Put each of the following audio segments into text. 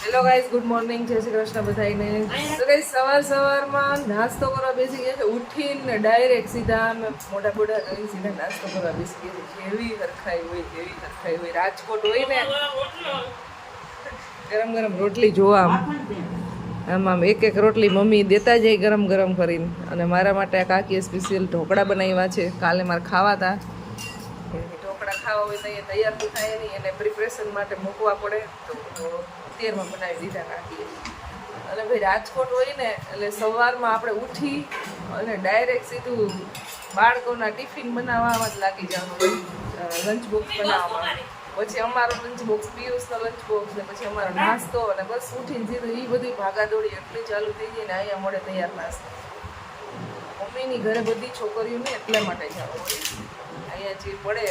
Hello guys, good morning, જય શ્રી કૃષ્ણ બધાને. તો ગાઈસ સવારમાં નાસ્તો કરવા બેસી ગયા છે. ઉઠીને ડાયરેક્ટ સીધા અમે મોટા મોટા કરી સીધા નાસ્તો કરવા બેસી ગયા છે. જેવી હરખાઈ હોય રાજકોટ હોય ને ગરમ ગરમ રોટલી જોવા આમ એક એક રોટલી મમ્મી દેતા જાય ગરમ ગરમ કરીને. અને મારા માટે આ કાકીએ સ્પેશિયલ ઢોકળા બનાવ્યા છે. કાલે મારે ખાવા હતા. ઢોકળા ખાવા હોય તો અહીંયા તૈયાર તો થાય નહીં, એને પ્રિપરેશન માટે મૂકવા પડે. તો તેરમાં બનાવી દીધા કાકીએ. અને ભાઈ રાજકોટ હોય ને એટલે સવારમાં આપણે ઉઠી અને ડાયરેક્ટ સીધું બાળકોના ટિફિન બનાવવામાં જ લાગી જવાનું, લંચ બોક્સ બનાવવામાં. પછી અમારો લંચ બોક્સ, પિયુષનો લંચ બોક્સ, ને પછી અમારો નાસ્તો, અને બસ ઉઠીને સીધું એ બધી ભાગાદોડી એટલી ચાલુ થઈ જાય ને અહીંયા મળે તૈયાર નાસ્તો. મમ્મીની ઘરે બધી છોકરીઓને એટલા માટે જવું હોય. અહીંયા જે પડે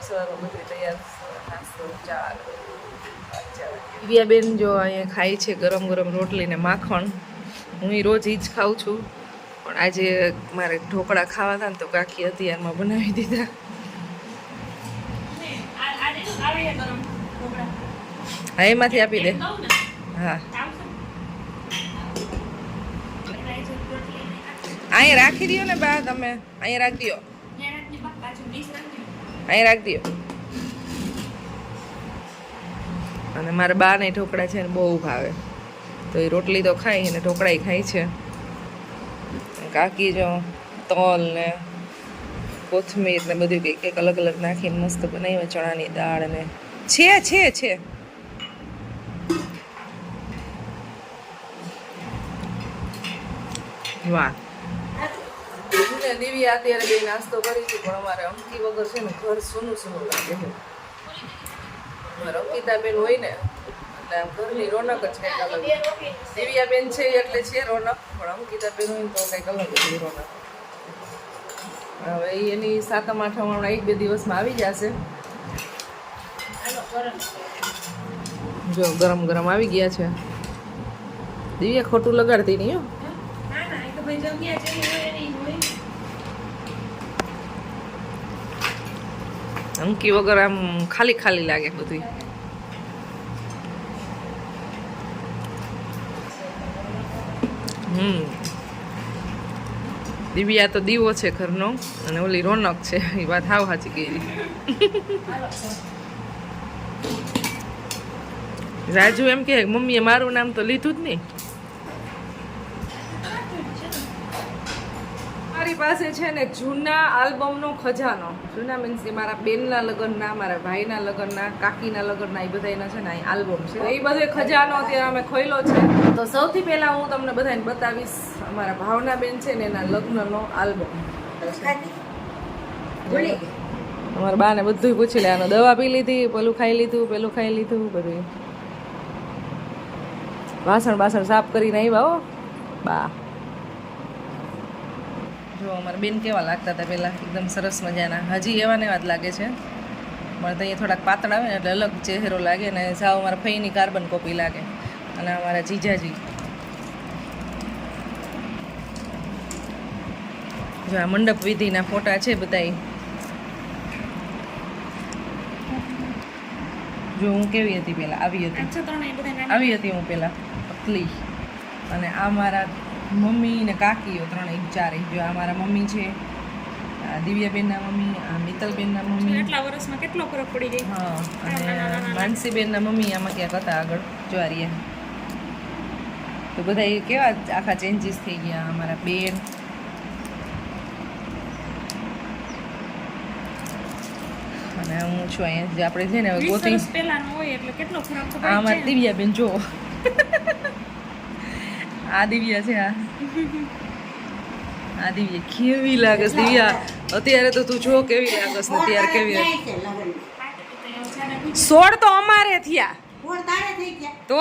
સવારમાં બધી તૈયાર નાસ્તો, ચા. દિવ્યાબેન જો અહીંયા ખાય છે ગરમ ગરમ રોટલી ને માખણ. હું રોજ એ જ ખાઉં છું, પણ આજે મારે ઢોકળા ખાવા હતા ને તો કાકી અત્યારમાં બનાવી દીધા. હા, એમાંથી આપી દે. હા, અહીંયા રાખી દો ને બા, તમે અહીંયા રાખી દો, અહીંયા રાખી દો. અને મારા બાને ઢોકળા છે ને બહુ ભાવે, તો એ રોટલી તો ખાય ને ઢોકળા ખાય છે. કાકી જો તલ ને કોથમીર ને બધું કંઈક કંઈક અલગ અલગ નાખીને મસ્ત બનાવી, ચણાની દાળ ને છે. વાહ. દિવ્યા અત્યારે બે નાસ્તો કરી હતી, પણ અમારે અમકી વગર છે ને ઘર સૂનું લાગે છે. અંકિતાબેન હોય ને એટલે આમ ઘરની રોનક જ કંઈક અલગ. દિવ્યાબેન છે એટલે છે રોનક, પણ અંકિતાબેન હોય ને તો કંઈક અલગ જ રોનક. હવે એની 7મ 8મ હમણાં 1-2 દિવસમાં આવી જશે. જો ગરમ ગરમ આવી ગયા છે. દિવ્યા ખોટું લગાડતી નહીં હો. અંકી વગર આમ ખાલી ખાલી લાગે બધું. દિવ્યા તો દીવો છે ઘરનો, અને ઓલી રોનક છે. એ વાત હાવ સાચી ગઈ. રાજુ એમ કે મમ્મીએ મારું નામ તો લીધું જ નહીં. મારી પાસે છે ને જૂના આલ્બમનો ખજાનો. જૂના મીન્સ કે મારા બેનના લગ્નના, મારા ભાઈના લગ્નના, કાકીના લગ્નના, એ બધાના છે ને અહીં આલ્બમ છે. એ બધો ખજાનો અત્યારે અમે ખોલ્યો છે. તો સૌથી પહેલા હું તમને બધાને બતાવીશ અમારા ભાવના બેન છે ને એના લગ્નનો આલ્બમ. અમારા બાને બધું પૂછી લેવાનું, દવા પી લીધી, પેલું ખાઈ લીધું બધું. વાસણ સાફ કરીને આવ્યા હો બા. જો અમારા બેન કેવા લાગતા હતા પહેલાં, એકદમ સરસ મજાના. હજી એવા ને એવા જ લાગે છે, પણ તો અહીંયા થોડાક પાતળા આવે ને એટલે અલગ ચહેરો લાગે, ને સાવ અમારા ફઈની કાર્બન કોપી લાગે. અને અમારા જીજાજી જો આ મંડપ વિધિના ફોટા છે બધા. જો હું કેવી હતી પહેલાં, આવી હતી હું પહેલાં પતલી. અને આ મારા મમ્મી ને કાકીઓ 3-4. જો આ મારા મમ્મી છે, આ દિવ્યાબેનના મમ્મી, આ મિત્તલબેનના મમ્મી. કેટલા વર્ષમાં કેટલો ફરક પડી જાય. હા, અને માનસીબેનના મમ્મી આમાં ક્યાંક હતા આગળ જ્વારિયા. તો બધા એ કેવા આખા ચેન્જીસ થઈ ગયા. અમારા બેન, અને હું છું અહીંયા જે આપણે છે ને ગોતી પહેલાનો હોય એટલે કેટલો ફરક તો આ અમારી દિવ્યાબેન જો. આ દિવ્યા છે. આ દિવ્યા કેવી લાગસ. દિવ્યા અત્યારે તો તું જો કેવી લાગસ ને ત્યારે કેવી. 16 તો અમારે થયા તો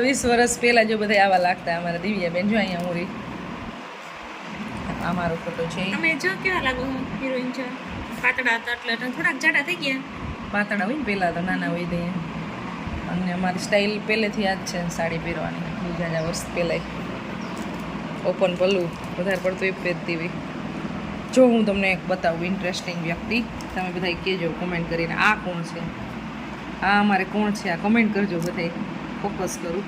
20 વર્ષ પહેલા જો બધા આવા લાગતા અમારા દિવ્યાબેન. જો અહીંયા મોરી અમારો ફોટો છે. તમે જો કેવા લાગો હિરોઈન છે. પાતળા હતા એટલે થોડાક જાડા થઈ ગયા. પાતળા હોય ને પહેલાં તો નાના હોય દઈએ. અને અમારી સ્ટાઇલ પહેલેથી આ જ છે સાડી પહેરવાની, બીજા વર્ષ પહેલાં. ઓપન પલ્લું વધારે પડતું એ પહેરતી હોય. જો હું તમને એક બતાવું ઇન્ટરેસ્ટિંગ વ્યક્તિ, તમે બધા કહેજો કમેન્ટ કરીને આ કોણ છે, આ અમારે કોણ છે, આ કમેન્ટ કરજો બધા, ફોકસ કરું.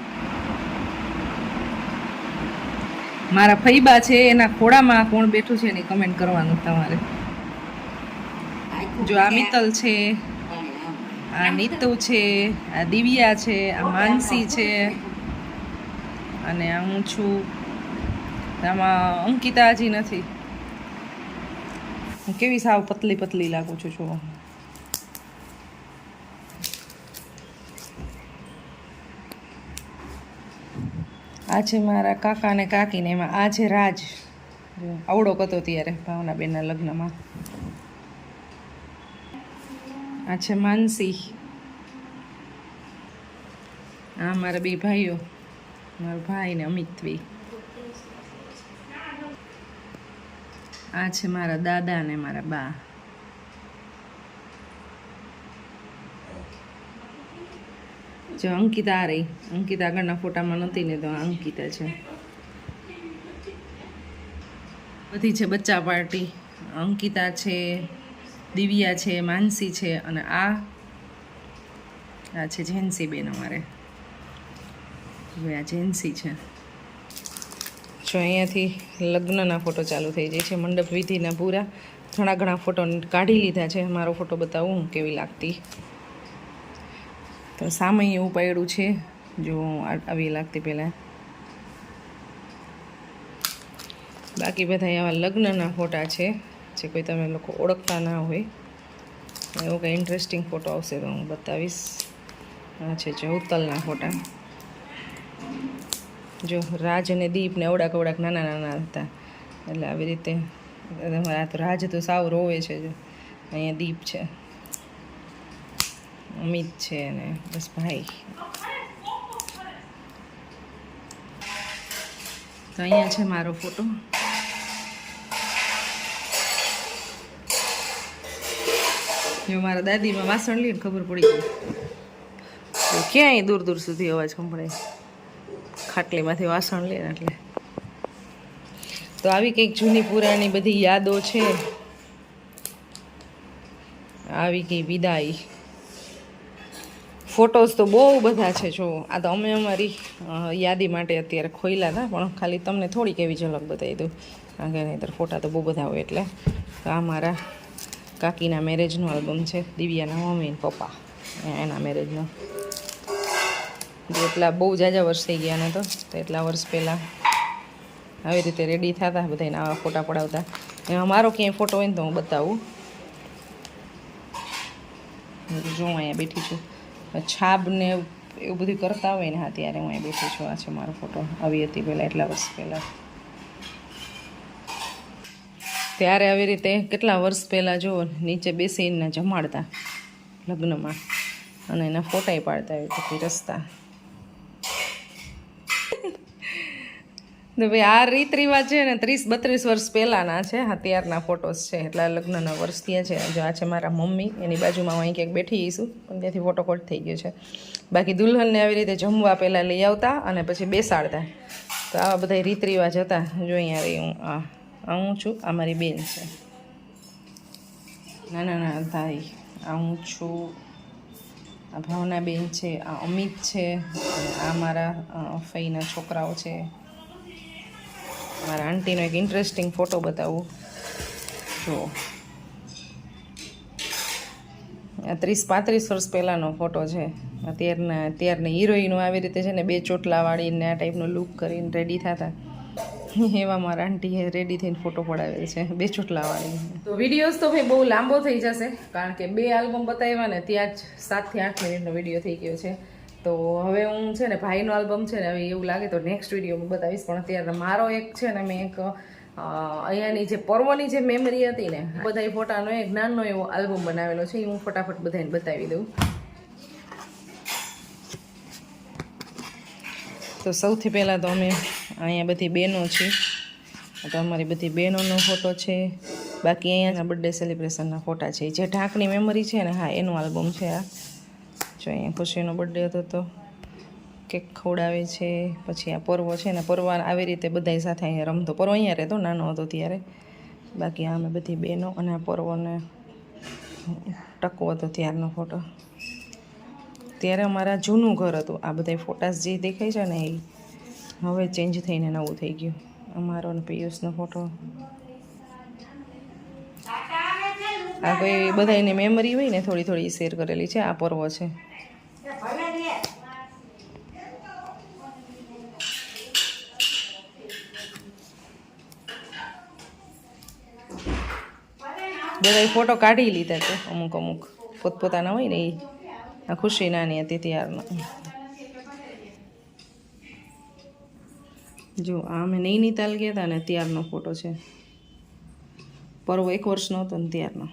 મારા ફઈબા છે એના ખોડામાં કોણ બેઠું છે એની કમેન્ટ કરવાનું તમારે. જો આ મિત્તલ છે, આ નીતુ છે, આ દિવ્યા છે, આ માનસી છે અને આ હું છું. આમાં અંકિતા હજી નથી. હું કેવી સાવ પતલી પતલી લાગુ છું. જો આ છે મારા કાકા ને કાકીને, એમાં આ છે રાજ, આવડો કતો ત્યારે ભાવનાબેનના લગ્નમાં. આ છે માનસી. આ મારા બે ભાઈઓ, મારો ભાઈ ને અમિતવી. આ છે મારા દાદા ને મારા બા. જો અંકિતા આ રહી, અંકિતા આગળના ફોટામાં નહોતી ને તો અંકિતા છે. બધી છે બચ્ચા પાર્ટી. અંકિતા છે, દિવ્યા છે, માનસી છે અને આ છે જેન્સી બેન અમારે. હવે આ જેન્સી છે. જો અહીંયાથી લગ્નના ફોટો ચાલુ થઈ જાય છે, મંડપ વિધિના પૂરા ઘણા ફોટો કાઢી લીધા છે. મારો ફોટો બતાવું હું કેવી લાગતી. તો સામે એવું પડ્યું છે, જો આવી લાગતી પહેલાં. બાકી બધા આવા લગ્નના ફોટા છે જે કોઈ તમે લોકો ઓળખતા ના હોય. એવો કંઈ ઇન્ટરેસ્ટિંગ ફોટો આવશે તો હું બતાવીશ. આ છે જવતલના ફોટા. જો રાજ અને દીપ ને અવડાક નાના હતા, એટલે આવી રીતે. આ તો રાજ તો સાવ રોવે છે. જો અહીંયા દીપ છે, અમિત છે ને બસ ભાઈ. તો અહીંયા છે મારો ફોટો. જો મારા દાદીમાં વાસણ લઈને ખબર પડી ગઈ. ક્યાંય દૂર સુધી અવાજ સંભળાય, ખાટલીમાંથી વાસણ લે ને એટલે. તો આવી કંઈક જૂની પુરાણી બધી યાદો છે. આવી ગઈ વિદાય. ફોટોઝ તો બહુ બધા છે. જો આ તો અમે અમારી યાદી માટે અત્યારે ખોઈલા હતા, પણ ખાલી તમને થોડીક એવી ઝલક બતાવી દઉં, કારણ કે નહીંતર ફોટા તો બહુ બધા હોય. એટલે આ મારા કાકીના મેરેજનો આલ્બમ છે, દિવ્યાના મમ્મી ને પપ્પા એના મેરેજનો. એટલા બહુ જાજા વર્ષ થઈ ગયા ને તો એટલા વર્ષ પહેલાં આવી રીતે રેડી થતા બધાને આવા ફોટા પડાવતા. એમાં મારો ક્યાંય ફોટો હોય ને તો હું બતાવું. જો અહીંયા બેઠી છું, છાબ ને એવું બધું કરતા હોય ને, હા ત્યારે હું અહીંયા બેઠી છું. આ છે મારો ફોટો, આવી હતી પહેલાં, એટલા વર્ષ પહેલાં. ત્યારે આવી રીતે કેટલા વર્ષ પહેલાં જો નીચે બેસીને જમાડતા લગ્નમાં, અને એના ફોટાય પાડતા આવી રીતે રસ્તા. તો ભાઈ આ રીત રિવાજ છે ને 30-32 વર્ષ પહેલાંના છે. અત્યારના ફોટોસ છે, એટલા લગ્નના વર્ષ થયા છે. જો આ છે મારા મમ્મી, એની બાજુમાં હું અહીં ક્યાંક બેઠી જઈશું, પણ ત્યાંથી ફોટો કટ થઈ ગયો છે. બાકી દુલ્હનને આવી રીતે જમવા પહેલાં લઈ આવતા અને પછી બેસાડતા. તો આવા બધા રીત રિવાજ હતા. જો અહીંયા રહી હું, હું છું, આ મારી બેન છે, નાના ભાઈ, આ હું છું, આ ભાવના બેન છે, આ અમિત છે, આ મારા ફઈના છોકરાઓ છે. મારા આંટીનો એક ઇન્ટરેસ્ટિંગ ફોટો બતાવું. જો આ 30-35 વર્ષ પહેલાંનો ફોટો છે. અત્યારની હિરોઈનો આવી રીતે છે ને 2 ચોટલાવાળીને આ ટાઈપનો લુક કરીને રેડી થતા, એવા મારા આંટીએ રેડી થઈને ફોટો પડાવેલ છે 2 ચોટલાવાળી. તો વિડીયોઝ તો ભાઈ બહુ લાંબો થઈ જશે, કારણ કે 2 આલ્બમ બતાવ્યા ને ત્યાં જ 7 થી 8 મિનિટનો વિડીયો થઈ ગયો છે. તો હવે હું છે ને ભાઈનો આલ્બમ છે ને હવે એવું લાગે તો નેક્સ્ટ વિડીયોમાં બતાવીશ. પણ અત્યારે મારો એક છે ને મેં એક અહીંયાની જે પર્વની જે મેમરી હતી ને, બધા ફોટાનો એક નાનો એવો આલ્બમ બનાવેલો છે, એ હું ફટાફટ બધાને બતાવી દઉં. તો સૌથી પહેલાં તો અમે અહીંયા બધી બહેનો છીએ, તો અમારી બધી બહેનોનો ફોટો છે. બાકી અહીંયા બર્થડે સેલિબ્રેશનના ફોટા છે, જે ઢાંકની મેમરી છે ને, હા એનું આલ્બમ છે આ. જો અહીંયા ખુશીનો બર્થડે હતો તો કેક ખવડાવે છે. પછી આ પર્વ છે ને, પર્વ આવી રીતે બધાય સાથે અહીંયા રમતો. પર્વ અહીંયા રહેતો નાનો હતો ત્યારે. બાકી આ અમે બધી બહેનો અને આ પર્વને ટકો હતો ત્યારનો ફોટો. ત્યારે અમારા જૂનું ઘર હતું. આ બધા ફોટાસ જે દેખાય છે ને એ હવે ચેન્જ થઈને નવું થઈ ગયું. અમારો ને પિયુષનો ફોટો. આ કોઈ બધાની મેમરી હોય ને થોડી થોડી શેર કરેલી છે. આ પર્વ છે. બધા ફોટો કાઢી લીધા છે અમુક અમુક પોતપોતાના હોય ને એ. આ ખુશી નાની હતી ત્યારનો. જો આ અમે નૈનીતાલ ગયા હતા ને ત્યારનો ફોટો છે. પર્વ 1 વર્ષનો હતો ને ત્યારનો.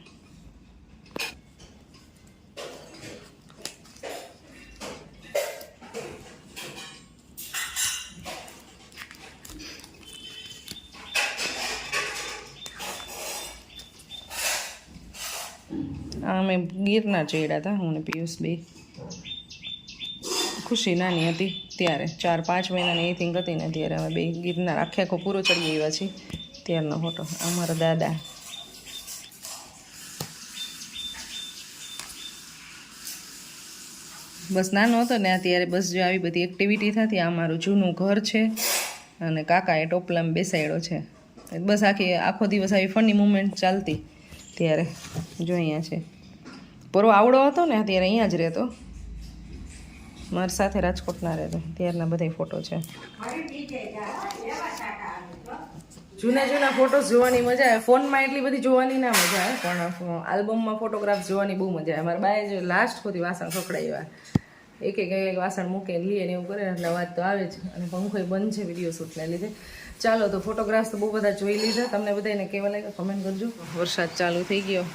આ અમે ગિરનાર ચડ્યા હતા હું ને પિયુષ બે. ખુશી નાની હતી ત્યારે 4-5 મહિનાની એ થિંક હતી ને ત્યારે અમે બે ગિરનાર આખે આખો પૂરો ચડી આવ્યા છીએ. ત્યારનો ફોટો. અમારા દાદા. બસ નાનો હતો ને ત્યારે બસ જો આવી બધી એક્ટિવિટી થતી. આ મારું જૂનું ઘર છે અને કાકાએ ટોપલામાં બેસાડ્યો છે. બસ આખો દિવસ આવી ફની મુમેન્ટ ચાલતી ત્યારે. જો અહીંયા છે પર્વ આવડો હતો ને ત્યારે અહીંયા જ રહેતો. મારી સાથે રાજકોટના રહેતો. ત્યારના બધા ફોટો છે. જૂના ફોટોસ જોવાની મજા આવે. ફોનમાં એટલી બધી જોવાની ના મજા આવે, પણ આલ્બમમાં ફોટોગ્રાફ જોવાની બહુ મજા આવે. મારા બાએ જે લાસ્ટ સુધી વાસણ ખકડાવ્યા, એક વાસણ મૂકે લે ને એવું કરે એટલે અવાજ તો આવે જ. અને પંખો બંધ છે વિડીયો શૂટને લીધે. ચાલો તો ફોટોગ્રાફ્સ તો બહુ બધા જોઈ લીધા. તમને બધાને કેવા લાગ્યા કમેન્ટ કરજો. વરસાદ ચાલુ થઈ ગયો.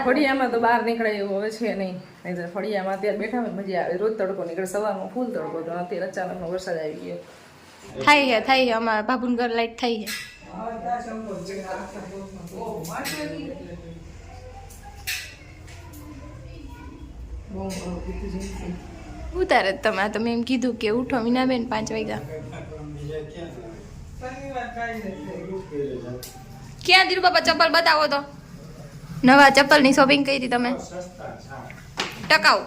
ફળિયામાં તો બહાર નીકળાય એવું હવે છે નહીં. ફળિયામાં અત્યારે બેઠા હોય મજા આવે. રોજ તડકો નીકળે, સવારમાં ફૂલ તડકો હતો. અત્યારે અચાનકનો વરસાદ આવી ગયો. થાય છે અમારા બાબુનગર લાઈટ થાય છે. ઉતારે તમે એમ કીધું કે ઉઠો મીનાબેન 5 વાગ્યા. ક્યાં દીરુ બાપા ચપ્પલ બતાવો તો. નવા ચપ્પલની શોપિંગ કરી હતી તમે? ટકાઉ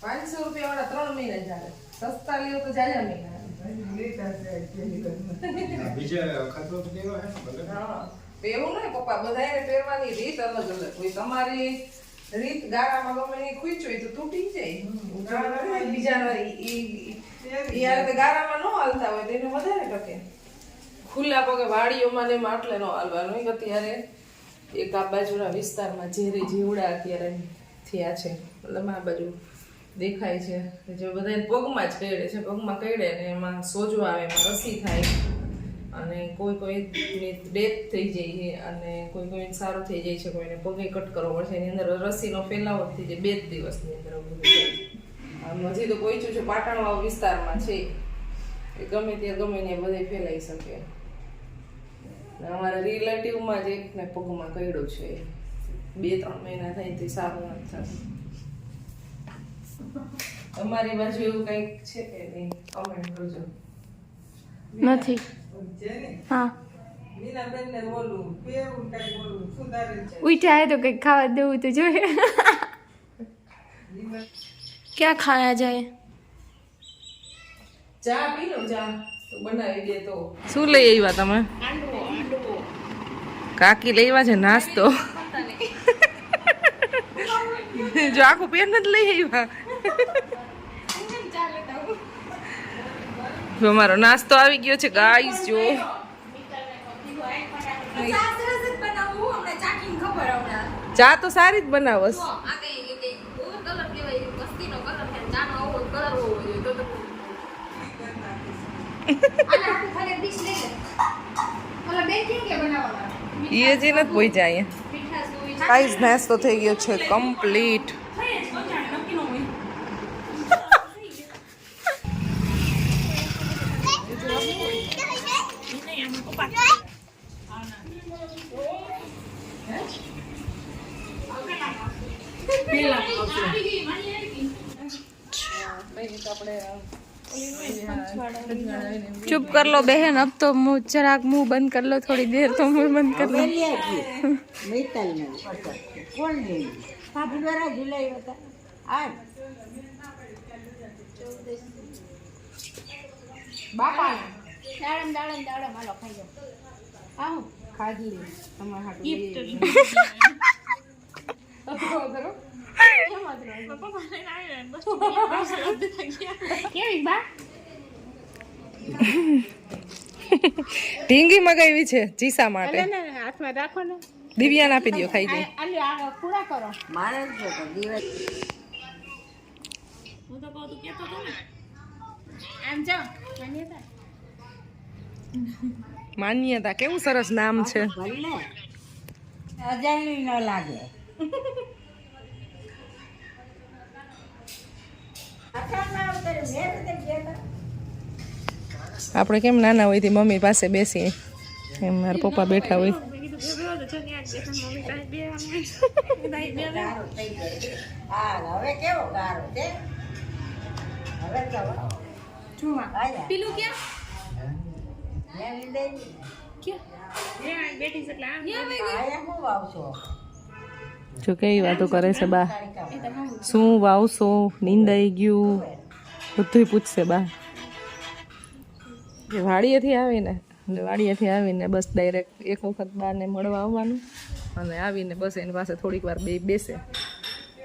500 રૂપિયા વાળા 3 મહિના ચાલે. સસ્તા લ્યો તો જાજા મહિના. એવું નહીં પપ્પા, બધાને પહેરવાની રીત અલગ અલગ હોય. તમારી રીત ગાળામાં ગમે એ ખૂંચ હોય તો તૂટી જાય. બીજાના ગાળામાં ન હાલતા હોય તો એને વધારે ટકે. ખુલ્લા પગે વાડીઓમાં ને એમાં આટલે ન હાલવાનું. અત્યારે એક આ બાજુના વિસ્તારમાં ઝેરી જીવડા અત્યારે થયા છે. મતલબ આ બાજુ દેખાય છે જે બધા પગમાં જ કરડે છે. પગમાં કરડે ને એમાં સોજો આવે, એમાં રસી થાય અને કોઈ ડેથ થઈ જાય છે અને કોઈ સારું થઈ જાય છે. કોઈને પગે કટ કરવો પડશે. એની અંદર રસીનો ફેલાવો થઈ જાય 2 દિવસની અંદર. આમ હજી તો કોઈ છે પાટણવાવ વિસ્તારમાં છે એ ગમે ત્યાં ગમે ને બધે ફેલાઈ શકે. અમારા રિલેટિવમાં જ એકને પગમાં કરડ્યું છે. 2-3 મહિના થાય તે સારું નથી થતું. તમારી બાજુ એવું કંઈક છે કે નહીં? કમેન્ટ કરજો. નથી. હા ઉઠ્યા તો કંઈક ખાવા દેવું તો જોઈએ. ક્યાં ખાયા જાય? ચા પી લો. ચા તો બનાવી દે. તો શું લઈ આવ્યા તમે? કાકી લઈ આવ્યા છે નાસ્તો. જો આખું પેન જ લઈ આવ્યા. જો અમારો નાસ્તો આવી ગયો છે ગાઈસ. જો ચા તો સારી જ બનાવસ. એ જે નથી પહોંચ્યા અહીંયા. ગાઈસ નાસ્તો થઈ ગયો છે કમ્પ્લીટ. चुप कर लो बहन, अब तो मुंह चिराग मुंह बंद कर लो, थोड़ी देर तो मुंह बंद कर लो। કોણ લે ભાભી વાળા જુલાઈ હતા આજ બાપા દાડમ દાડમ દાડમ હાલો ખાઈ જાઓ આવું ખાધી લે તમારા હાટુ ગિફ્ટ કેવી બા ઢીંગી મગાવી છે ચીસા માટે. હાથમાં રાખો ને દિવ્યાને આપી દો, ખાઈ જાય. આલી આ પૂરા કરો મારે જ તો દિવસ હું તો કહું તું કેતો તો ને આમ જાઓ માન્યતા માન્યતા કેવું સરસ નામ છે. ભલે અજાણી ન લાગે આપણે કેમ નાના હોય થી મમ્મી પાસે બેસીએ, એમ મારા પપ્પા બેઠા હોય. હવે કેવો ગારો છે હવે તો પીલું ક્યાં જો કેવી વાતો કરે છે બા. શું વાવશો, નીંદાઈ ગયું, બધું પૂછશે બા. વાડીએથી આવીને વાડીએથી આવીને બસ ડાયરેક્ટ એક વખત બાને મળવા આવવાનું અને આવીને બસ એની પાસે થોડીક વાર બેસે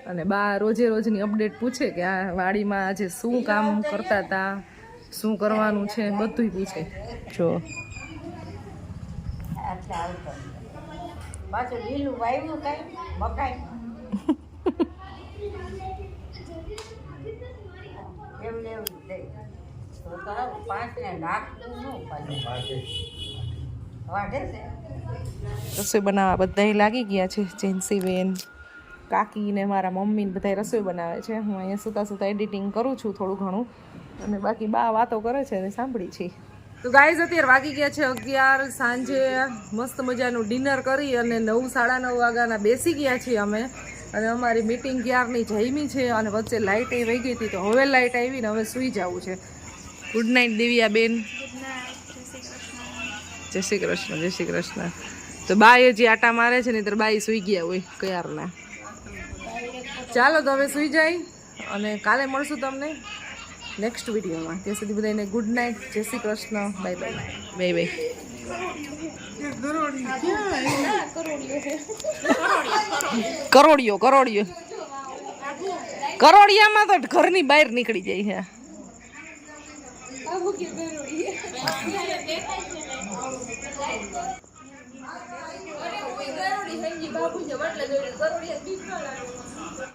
અને બા રોજે રોજની અપડેટ પૂછે કે આ વાડીમાં આજે શું કામ કરતા હતા, શું કરવાનું છે, બધું પૂછે. જો પાછું લીલું વાવ્યું કઈ મકાઈ એવું એવું થઈ તો તારું 5 ને નાખતું ન પાછું વાઢે છે રસોઈ બનાવવા બધાય લાગી ગયા છે. જેન્સીબેન, કાકી ને મારા મમ્મી ને બધા રસોઈ બનાવે છે. હું અહીંયા સુતા સુતા એડિટિંગ કરું છું થોડું ઘણું, અને બાકી બા વાતો કરે છે અને સાંભળી છે. તો ગાઈઝ અત્યારે વાગી ગયા છે 11. સાંજે મસ્ત મજાનું ડિનર કરી અને 9 સાડા 9 વાગ્યાના બેસી ગયા છીએ અમે. અને અમારી મીટિંગ ક્યારની જઈમી છે અને વચ્ચે લાઇટ એ વહી ગઈ હતી, તો હવે લાઇટ આવી ને હવે સૂઈ જવું છે. ગુડ નાઇટ દિવ્યા બેન. જય શ્રી કૃષ્ણ, જય શ્રી કૃષ્ણ. તો બાઈ હજી આટા મારે છે ને ત્યારે બાઈ સૂઈ ગયા હોય ક્યારના. ચાલો તો હવે સૂઈ જાય અને કાલે મળશું તમને નેક્સ્ટ વિડીયોમાં. ત્યાં સુધી બધાને ગુડ નાઇટ, જય Shri Krishna, bye bye, bye bye. કરોડિયો કરોડિયો કરોડિયામાં તો ઘરની બહાર નીકળી જાય છે.